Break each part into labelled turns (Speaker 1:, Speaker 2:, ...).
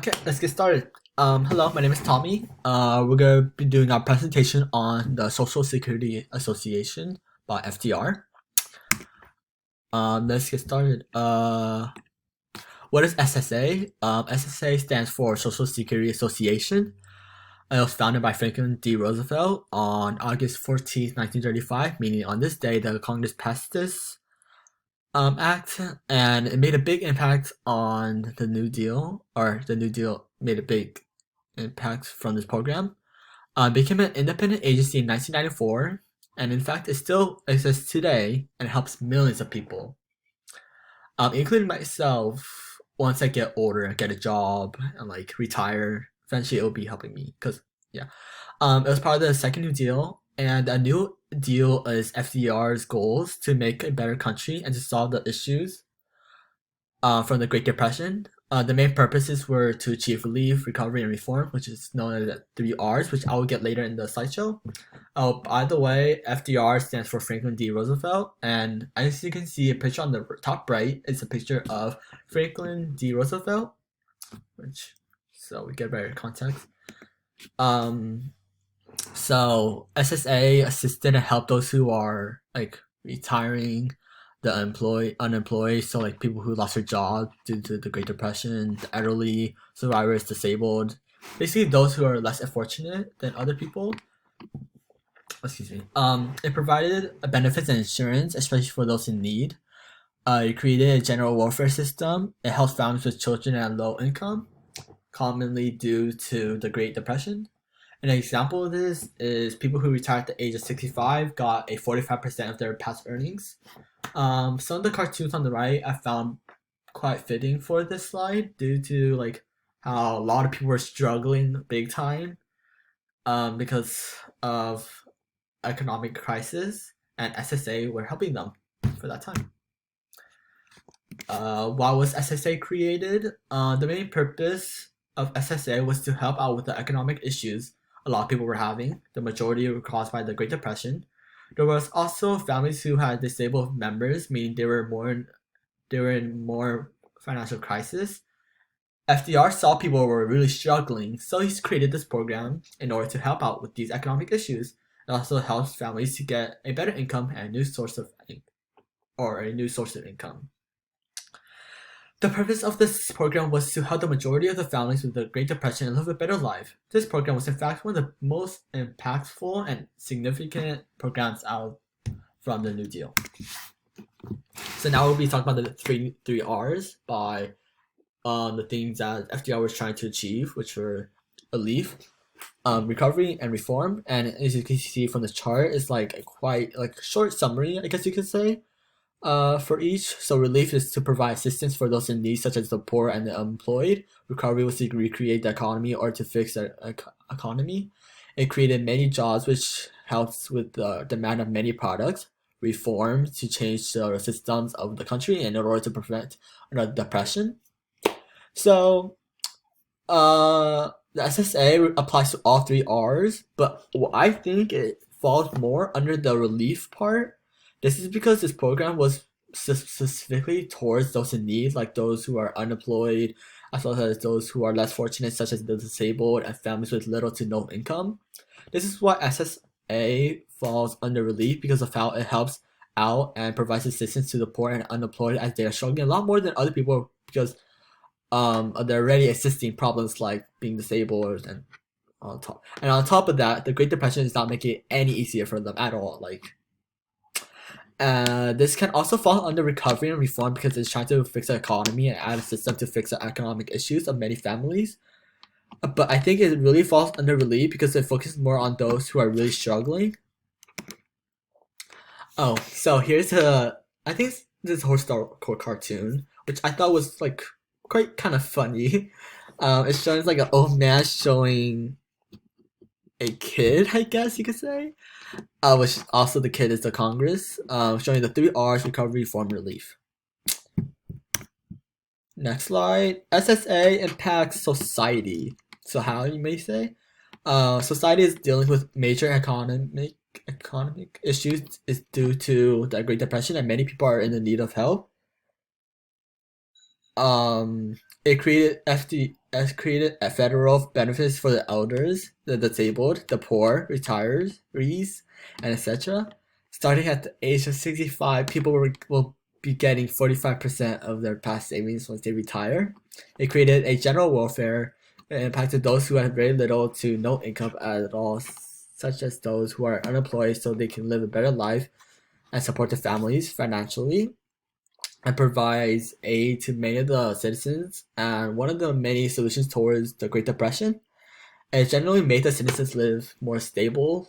Speaker 1: Okay, let's get started. Hello, my name is Tommy. We're gonna be doing our presentation on the Social Security Association by FDR. Let's get started. What is SSA? SSA stands for Social Security Association. It was founded by Franklin D. Roosevelt on August 14th, 1935, meaning on this day the Congress passed this Act, and it made a big impact on the New Deal, or the New Deal made a big impact from this program. Became an independent agency in 1994, and in fact, it still exists today and helps millions of people, including myself. Once I get older, get a job, and like retire, eventually it'll be helping me. Cause yeah, it was part of the Second New Deal, and a new deal is FDR's goals to make a better country and to solve the issues from the Great Depression. The main purposes were to achieve relief, recovery, and reform, which is known as the 3 Rs, which I will get later in the slideshow. Oh, by the way, FDR stands for Franklin D. Roosevelt, and as you can see, a picture on the top right is a picture of Franklin D. Roosevelt, so we get better context. So SSA assisted and helped those who are like retiring, the unemployed, so like people who lost their job due to the Great Depression, the elderly, survivors, disabled, basically those who are less fortunate than other people. Excuse me. It provided benefits and insurance, especially for those in need. It created a general welfare system. It helps families with children at low income, commonly due to the Great Depression. An example of this is people who retired at the age of 65 got a 45% of their past earnings. Some of the cartoons on the right I found quite fitting for this slide due to like how a lot of people were struggling big time because of economic crisis, and SSA were helping them for that time. Why was SSA created? The main purpose of SSA was to help out with the economic issues a lot of people were having. The majority were caused by the Great Depression. There was also families who had disabled members, meaning they were in more financial crisis. FDR saw people were really struggling, so he's created this program in order to help out with these economic issues. It also helps families to get a better income and a new source of income. The purpose of this program was to help the majority of the families with the Great Depression live a better life. This program was in fact one of the most impactful and significant programs out from the New Deal. So now we'll be talking about the three R's by the things that FDR was trying to achieve, which were relief, recovery, and reform. And as you can see from the chart, it's like a quite like short summary, I guess you could say, for each. So relief is to provide assistance for those in need, such as the poor and the unemployed. Recovery was to recreate the economy or to fix the economy. It created many jobs, which helps with the demand of many products. Reform to change the systems of the country in order to prevent the depression. So, the SSA applies to all 3 Rs, but I think it falls more under the relief part. This is because this program was specifically towards those in need, like those who are unemployed, as well as those who are less fortunate, such as the disabled and families with little to no income. This is why SSA falls under relief, because of how it helps out and provides assistance to the poor and unemployed as they are struggling a lot more than other people because of their already existing problems like being disabled and on top of that, the Great Depression is not making it any easier for them at all. This can also fall under recovery and reform because it's trying to fix the economy and add a system to fix the economic issues of many families. But I think it really falls under relief because it focuses more on those who are really struggling. Oh, so here's I think this historical cartoon, which I thought was like quite kind of funny. It's showing like an old man showing a kid, I guess you could say. Which also the kid is the Congress, showing the 3 Rs: recovery, reform, relief. Next slide. SSA impacts society. So how you may say? Society is dealing with major economic issues is due to the Great Depression, and many people are in the need of help. created a federal benefits for the elders, the disabled, the poor, retirees, and etc. Starting at the age of 65, people will be getting 45% of their past savings once they retire. It created a general welfare that impacted those who had very little to no income at all, such as those who are unemployed, so they can live a better life and support their families financially, and provides aid to many of the citizens. And one of the many solutions towards the Great Depression, it generally made the citizens live more stable,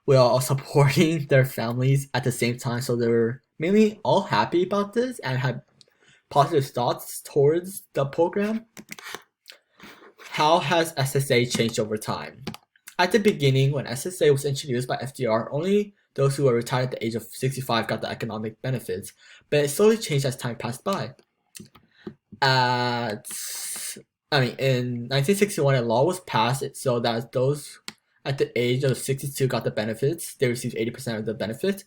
Speaker 1: while supporting their families at the same time. So they were mainly all happy about this and had positive thoughts towards the program. How has SSA changed over time? At the beginning, when SSA was introduced by FDR, only those who were retired at the age of 65 got the economic benefits, but it slowly changed as time passed by. In 1961, a law was passed so that those at the age of 62 got the benefits. They received 80% of the benefits.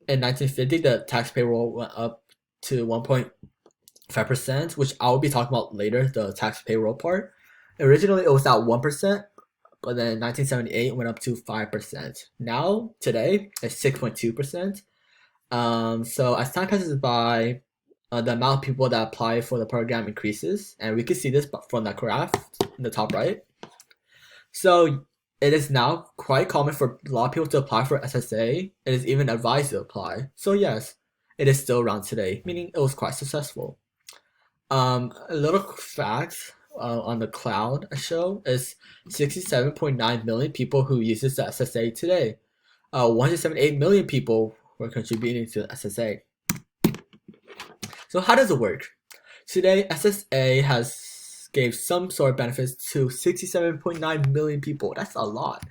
Speaker 1: In 1950, the tax payroll went up to 1.5%, which I will be talking about later, the tax payroll part. Originally, it was at 1%, but then in 1978, it went up to 5%. Now, today, it's 6.2%. So as time passes by, the amount of people that apply for the program increases, and we can see this from the graph in the top right. So it is now quite common for a lot of people to apply for SSA. It is even advised to apply. So yes, it is still around today, meaning it was quite successful. A little fact on the cloud show is 67.9 million people who uses the SSA today. 178 million people were contributing to the SSA. So how does it work? Today, SSA has gave some sort of benefits to 67.9 million people. That's a lot.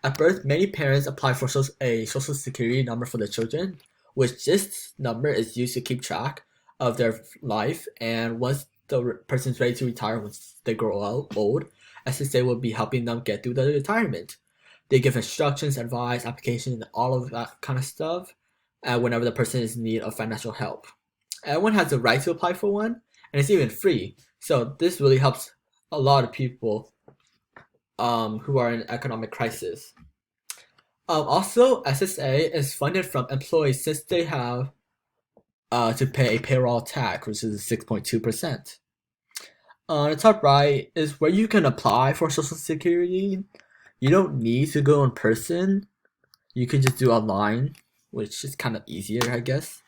Speaker 1: At birth, many parents apply for a social security number for their children, which this number is used to keep track of their life. And once the person's ready to retire, once they grow old, SSA will be helping them get through the retirement. They give instructions, advice, applications, all of that kind of stuff, whenever the person is in need of financial help. Everyone has the right to apply for one, and it's even free. So this really helps a lot of people who are in economic crisis. Also, SSA is funded from employees since they have to pay a payroll tax, which is 6.2%. On the top right is where you can apply for Social Security. You don't need to go in person. You can just do online, which is kind of easier, I guess.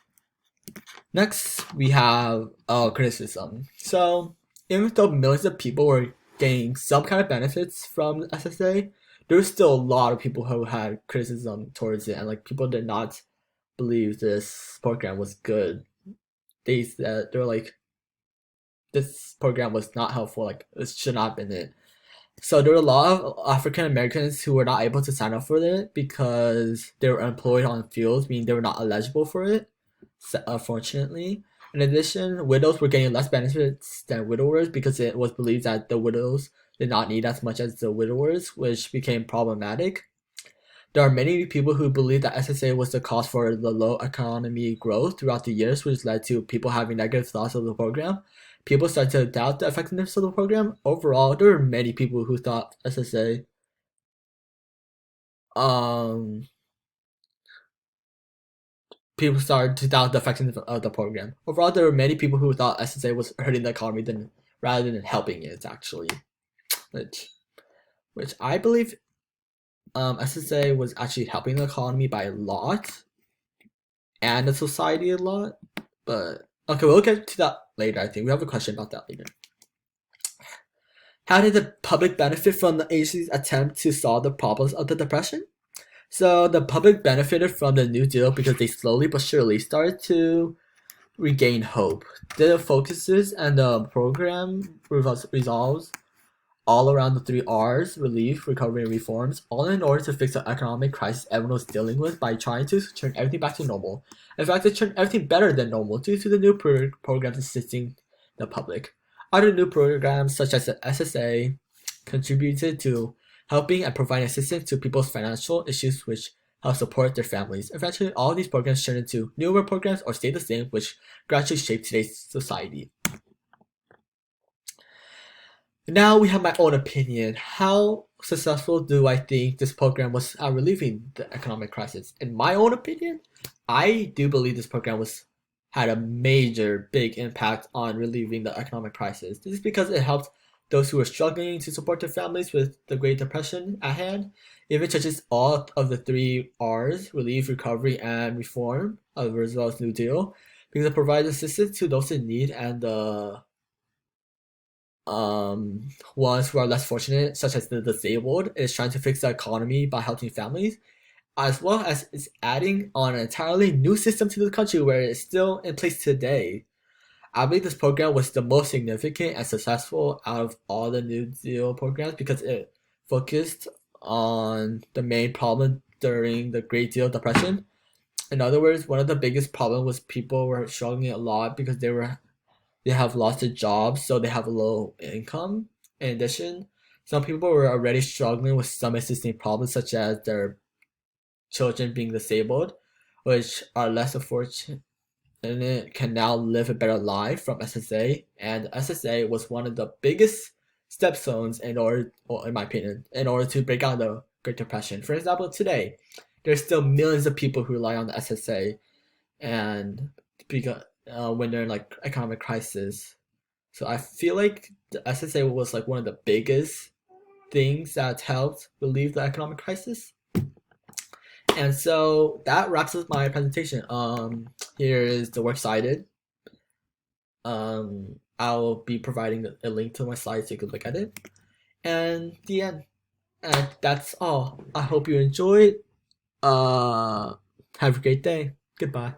Speaker 1: Next, we have criticism. So, even though millions of people were getting some kind of benefits from SSA, there was still a lot of people who had criticism towards it, and like people did not believe this program was good. They said they were like, this program was not helpful. Like it should not have been it. So there were a lot of African Americans who were not able to sign up for it because they were employed on fields, meaning they were not eligible for it. Unfortunately. In addition, widows were getting less benefits than widowers because it was believed that the widows did not need as much as the widowers, which became problematic. There are many people who believe that SSA was the cause for the low economy growth throughout the years, which led to people having negative thoughts of the program. People started to doubt the effectiveness of the program. Overall, there were many people who thought SSA people started to doubt the effectiveness of the program. Overall, there were many people who thought SSA was hurting the economy rather than helping it, actually. Which I believe SSA was actually helping the economy by a lot and the society a lot. But okay, we'll get to that later. I think we have a question about that later. How did the public benefit from the agency's attempt to solve the problems of the Depression? So the public benefited from the New Deal because they slowly but surely started to regain hope. The focuses and the program resolves all around the 3 R's: relief, recovery, and reforms, all in order to fix the economic crisis everyone was dealing with by trying to turn everything back to normal. In fact, they turned everything better than normal due to the new programs assisting the public. Other new programs, such as the SSA, contributed to helping and providing assistance to people's financial issues, which help support their families. Eventually, all these programs turned into newer programs or stayed the same, which gradually shaped today's society. Now we have my own opinion. How successful do I think this program was at relieving the economic crisis? In my own opinion, I do believe this program was had a major big impact on relieving the economic crisis. This is because it helped those who were struggling to support their families with the Great Depression at hand. If it touches all of the three R's, relief, recovery, and reform, as well as New Deal, because it provides assistance to those in need and the ones who are less fortunate, such as the disabled, is trying to fix the economy by helping families, as well as is adding on an entirely new system to the country where it's still in place today. I believe this program was the most significant and successful out of all the New Deal programs because it focused on the main problem during the Great Deal Depression. In other words, one of the biggest problems was people were struggling a lot because they have lost their jobs, so they have a low income. In addition, some people were already struggling with some existing problems, such as their children being disabled, which are less unfortunate and can now live a better life from SSA. And SSA was one of the biggest stepstones in order, well, in my opinion, in order to break out the Great Depression. For example, today, there's still millions of people who rely on the SSA, and because when they're in like economic crisis. So I feel like the SSA was like one of the biggest things that helped relieve the economic crisis. And so that wraps up my presentation. Here is the works cited. I'll be providing a link to my slides so you can look at it. And the end. And that's all. I hope you enjoyed. Have a great day. Goodbye.